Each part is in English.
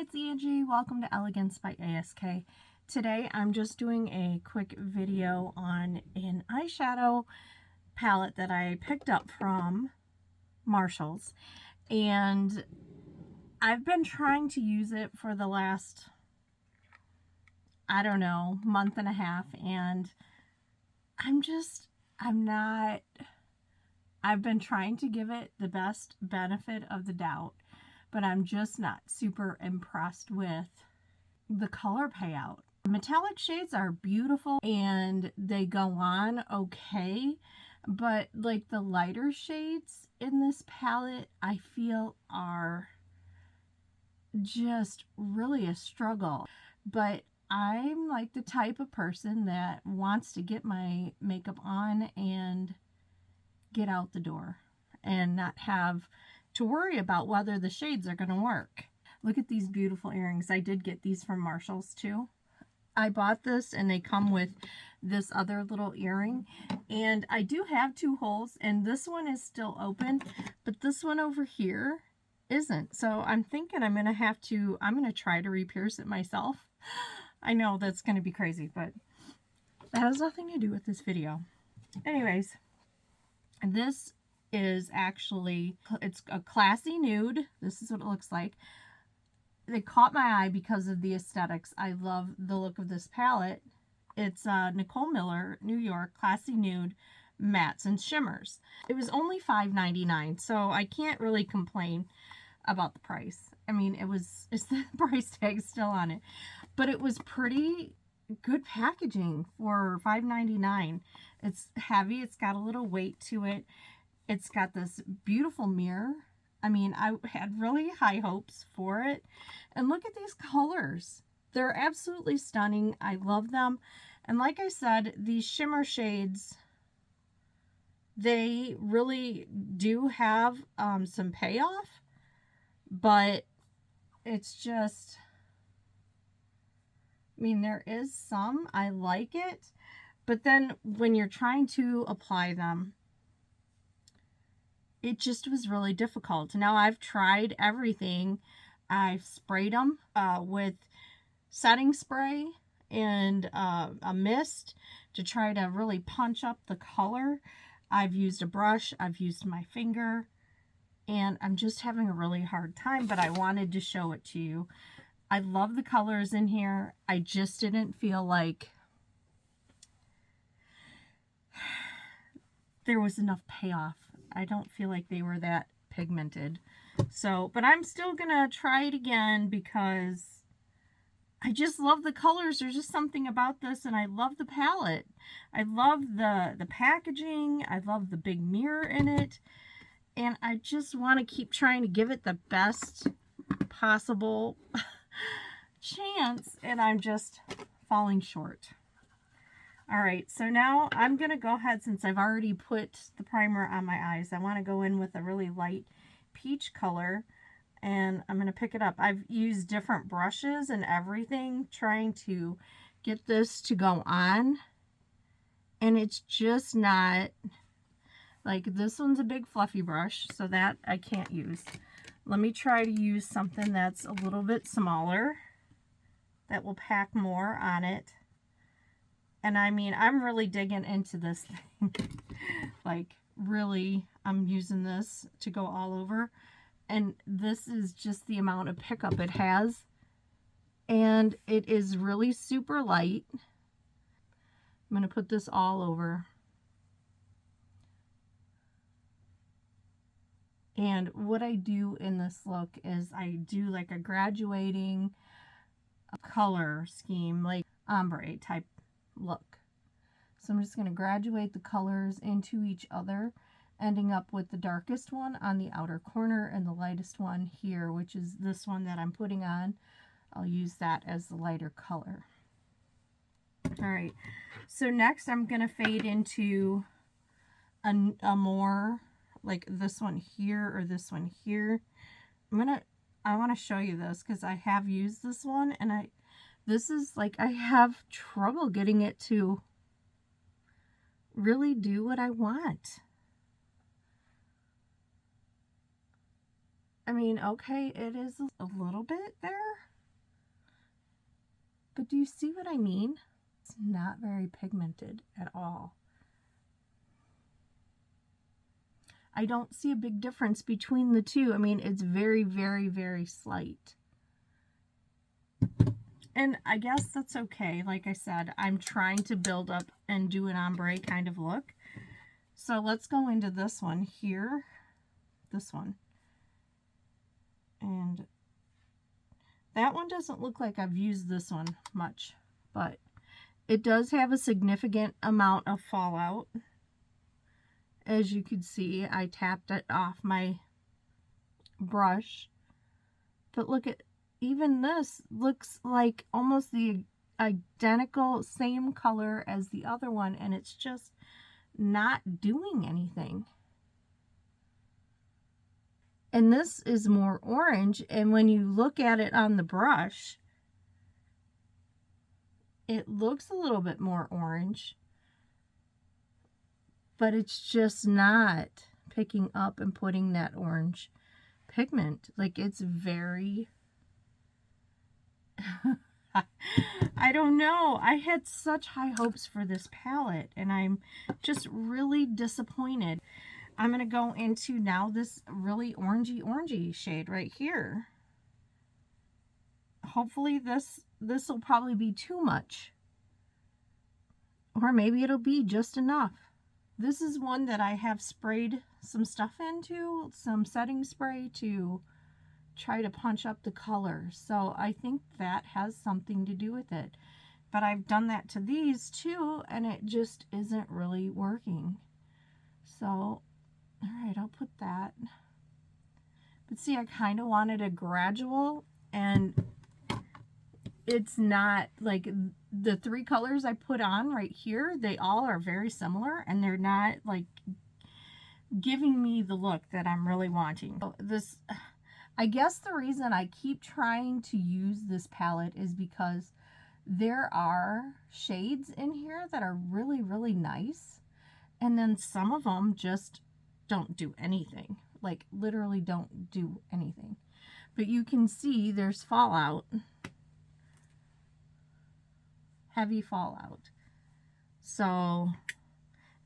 it's Angie. Welcome to Elegance by ASK. Today I'm just doing a quick video on an eyeshadow palette that I picked up from Marshall's, and I've been trying to use it for the last, I don't know, month and a half, and I've been trying to give it the best benefit of the doubt, but I'm just not super impressed with the color payout. Metallic shades are beautiful and they go on okay, but like the lighter shades in this palette, I feel are just really a struggle. But I'm like the type of person that wants to get my makeup on and get out the door and not have to worry about whether the shades are going to work. Look at these beautiful earrings. I did get these from Marshall's too. I bought this and they come with this other little earring, and I do have two holes, and this one is still open, but this one over here isn't. So I'm thinking I'm going to try to re-pierce it myself. I know that's going to be crazy, but that has nothing to do with this video. Anyways, this is actually, it's a classy nude. This is what it looks like. They caught my eye because of the aesthetics. I love the look of this palette. It's Nicole Miller, New York, Classy Nude Mattes and Shimmers. It was only $5.99, so I can't really complain about the price. I mean, it's the price tag still on it, but it was pretty good packaging for $5.99. It's heavy. It's got a little weight to it. It's got this beautiful mirror. I mean, I had really high hopes for it. And look at these colors. They're absolutely stunning. I love them. And like I said, these shimmer shades, they really do have some payoff. But it's just, I mean, there is some. I like it. But then when you're trying to apply them, it just was really difficult. Now I've tried everything. I've sprayed them with setting spray and a mist to try to really punch up the color. I've used a brush. I've used my finger. And I'm just having a really hard time, but I wanted to show it to you. I love the colors in here. I just didn't feel like there was enough payoff. I don't feel like they were that pigmented. So, but I'm still gonna try it again because I just love the colors. There's just something about this, and I love the palette. I love the packaging. I love the big mirror in it. And I just want to keep trying to give it the best possible chance, and I'm just falling short. All right, so now I'm going to go ahead, since I've already put the primer on my eyes, I want to go in with a really light peach color, and I'm going to pick it up. I've used different brushes and everything trying to get this to go on, and it's just not, like, this one's a big fluffy brush, so that I can't use. Let me try to use something that's a little bit smaller, that will pack more on it. And I mean, I'm really digging into this thing. Like, really, I'm using this to go all over. And this is just the amount of pickup it has. And it is really super light. I'm going to put this all over. And what I do in this look is I do like a graduating color scheme, like ombre type look. So I'm just going to graduate the colors into each other, ending up with the darkest one on the outer corner and the lightest one here, which is this one that I'm putting on. I'll use that as the lighter color. All right, so next I'm going to fade into a more like this one here or this one here. I want to show you this because I have used this one, and this is like, I have trouble getting it to really do what I want. I mean, okay, it is a little bit there, But do you see what I mean? It's not very pigmented at all. I don't see a big difference between the two. I mean, it's very, very, very slight. And I guess that's okay. Like I said, I'm trying to build up and do an ombre kind of look. So let's go into this one here. This one. And that one doesn't look like I've used this one much, but it does have a significant amount of fallout. As you can see, I tapped it off my brush. But look at, even this looks like almost the identical same color as the other one, and it's just not doing anything. And this is more orange, and when you look at it on the brush, it looks a little bit more orange, but it's just not picking up and putting that orange pigment. Like, it's very I don't know. I had such high hopes for this palette, and I'm just really disappointed. I'm going to go into now this really orangey shade right here. Hopefully this will probably be too much. Or maybe it'll be just enough. This is one that I have sprayed some stuff into, some setting spray to try to punch up the color. So I think that has something to do with it. But I've done that to these too, and it just isn't really working. So, all right, I'll put that. But see, I kind of wanted a gradual, and it's not like the three colors I put on right here, they all are very similar, and they're not like giving me the look that I'm really wanting. So this, I guess the reason I keep trying to use this palette is because there are shades in here that are really, really nice. And then some of them just don't do anything. Like, literally don't do anything. But you can see there's fallout. Heavy fallout. So,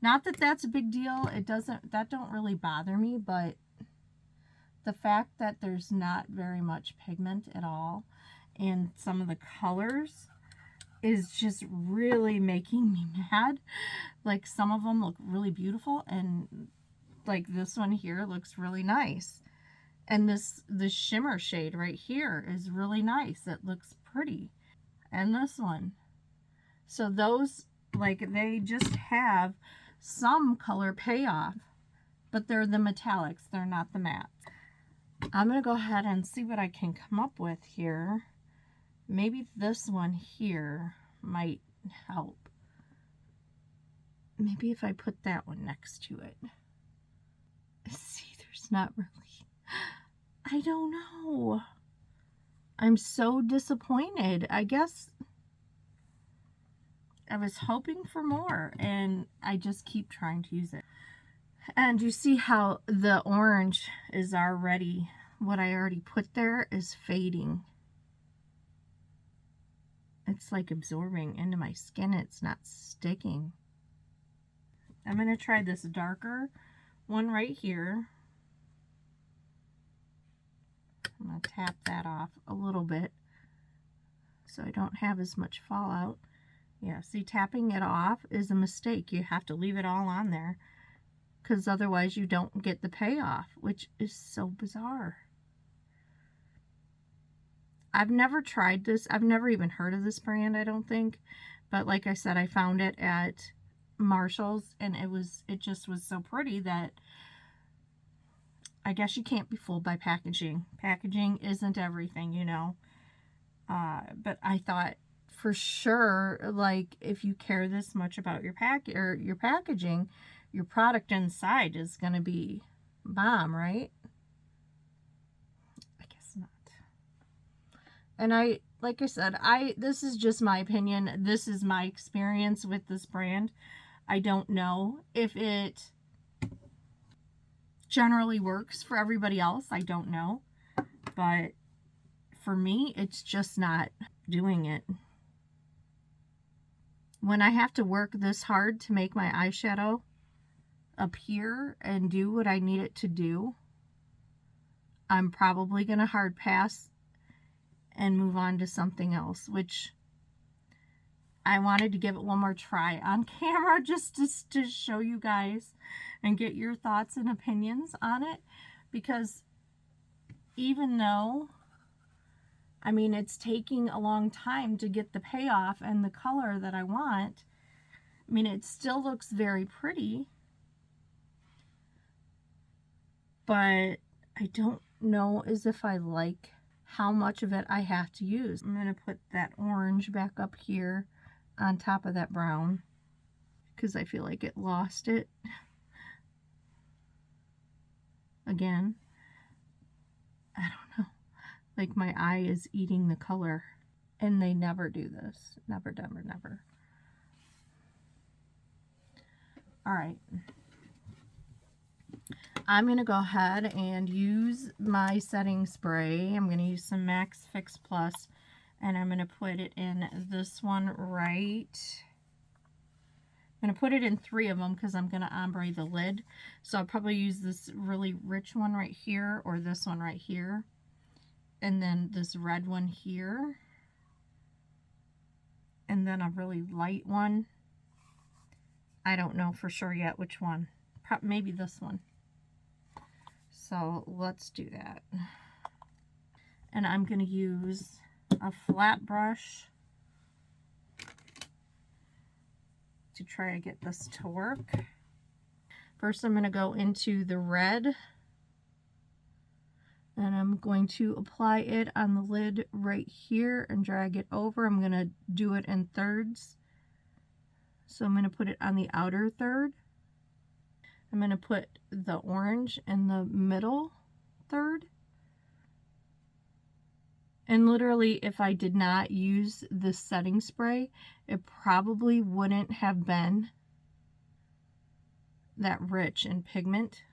not that that's a big deal. That don't really bother me, but the fact that there's not very much pigment at all and some of the colors is just really making me mad. Like, some of them look really beautiful, and like this one here looks really nice. And this shimmer shade right here is really nice. It looks pretty. And this one. So those, like, they just have some color payoff, but they're the metallics. They're not the mattes. I'm going to go ahead and see what I can come up with here. Maybe this one here might help. Maybe if I put that one next to it. See, there's not really... I don't know. I'm so disappointed. I guess I was hoping for more, and I just keep trying to use it. And you see how the orange is already, what I already put there is fading. It's like absorbing into my skin. It's not sticking. I'm going to try this darker one right here. I'm going to tap that off a little bit so I don't have as much fallout. Yeah, see, tapping it off is a mistake. You have to leave it all on there, because otherwise you don't get the payoff, which is so bizarre. I've never tried this. I've never even heard of this brand, I don't think. But like I said, I found it at Marshall's, and it just was so pretty that I guess you can't be fooled by packaging. Packaging isn't everything, you know. But I thought for sure, like, if you care this much about your packaging, your product inside is going to be bomb, right? I guess not. And like I said, this is just my opinion. This is my experience with this brand. I don't know if it generally works for everybody else. I don't know. But for me, it's just not doing it. when I have to work this hard to make my eyeshadow appear and do what I need it to do, I'm probably going to hard pass and move on to something else, which I wanted to give it one more try on camera just to show you guys and get your thoughts and opinions on it, because even though, I mean, it's taking a long time to get the payoff and the color that I want, I mean, it still looks very pretty, but I don't know as if I like how much of it I have to use. I'm going to put that orange back up here on top of that brown because I feel like it lost it again. I don't know. Like my eye is eating the color, and they never do this. Never, never, never. All right. I'm going to go ahead and use my setting spray. I'm going to use some Max Fix Plus, and I'm going to put it in this one right. I'm going to put it in 3 of them because I'm going to ombre the lid. So I'll probably use this really rich one right here, or this one right here, and then this red one here, and then a really light one. I don't know for sure yet which one. Maybe this one. So let's do that. And I'm going to use a flat brush to try to get this to work. First, I'm going to go into the red, and I'm going to apply it on the lid right here and drag it over. I'm going to do it in thirds. So I'm going to put it on the outer third. I'm going to put the orange in the middle third. And literally, if I did not use this setting spray, it probably wouldn't have been that rich in pigment.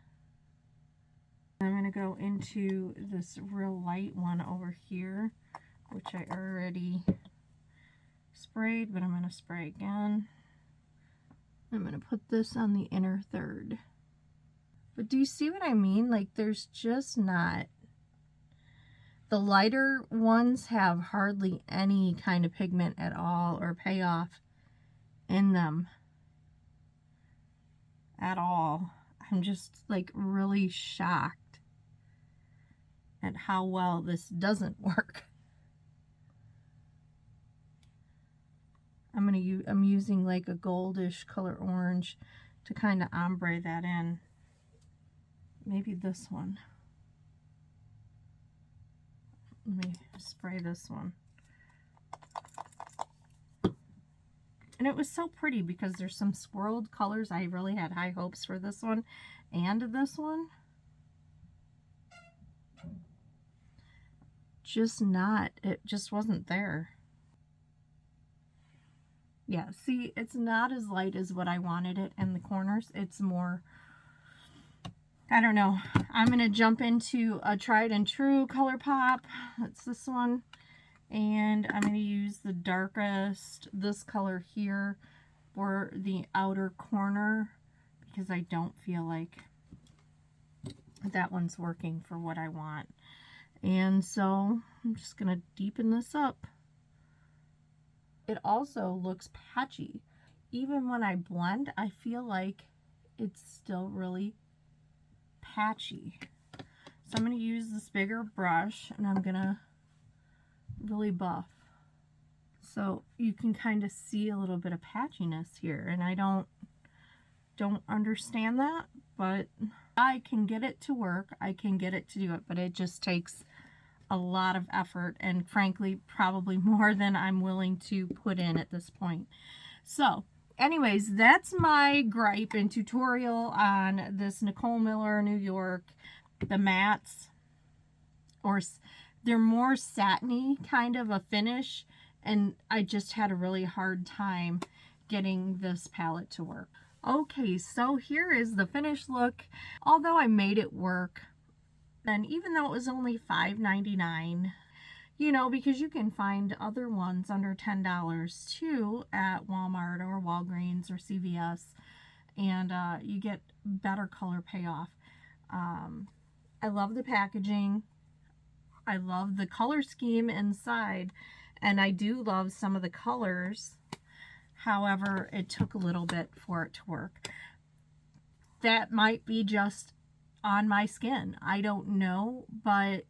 I'm going to go into this real light one over here, which I already sprayed, but I'm going to spray again. I'm going to put this on the inner third. But do you see what I mean? Like, there's just not... The lighter ones have hardly any kind of pigment at all or payoff in them at all. I'm just like really shocked at how well this doesn't work. I'm using like a goldish color orange to kind of ombre that in. Maybe this one. Let me spray this one. And it was so pretty because there's some swirled colors. I really had high hopes for this one and this one. It just wasn't there. Yeah, see, it's not as light as what I wanted it in the corners. It's more, I don't know. I'm going to jump into a tried and true ColourPop. That's this one. And I'm going to use the darkest, this color here, for the outer corner, because I don't feel like that one's working for what I want. And so I'm just going to deepen this up. It also looks patchy. Even when I blend, I feel like it's still really patchy. So I'm going to use this bigger brush, and I'm going to really buff. So you can kind of see a little bit of patchiness here, and I don't understand that, but I can get it to work. I can get it to do it, but it just takes a lot of effort, and frankly, probably more than I'm willing to put in at this point. So anyways, that's my gripe and tutorial on this Nicole Miller New York. The mattes, or they're more satiny kind of a finish, and I just had a really hard time getting this palette to work. Okay, so here is the finished look. Although I made it work, and even though it was only $5.99, You know, because you can find other ones under $10 too at Walmart or Walgreens or CVS, and you get better color payoff. I love the packaging. I love the color scheme inside, and I do love some of the colors. However, it took a little bit for it to work. That might be just on my skin. I don't know, but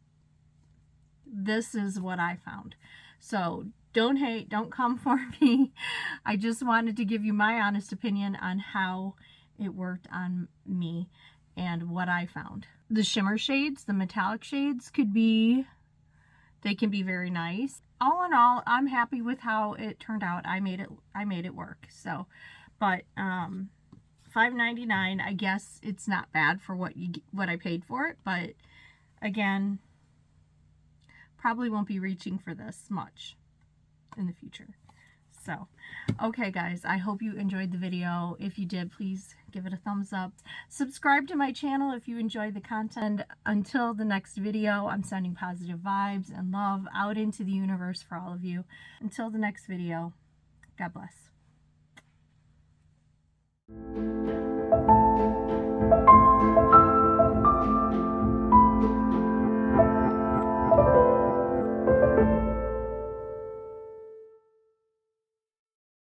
this is what I found. So don't hate, don't come for me. I just wanted to give you my honest opinion on how it worked on me and what I found. The shimmer shades, the metallic shades they can be very nice. All in all, I'm happy with how it turned out. I made it work. So, but $5.99, I guess it's not bad for what I paid for it, but again, probably won't be reaching for this much in the future. So, okay guys, I hope you enjoyed the video. If you did, please give it a thumbs up. Subscribe to my channel if you enjoyed the content. Until the next video, I'm sending positive vibes and love out into the universe for all of you. Until the next video, God bless.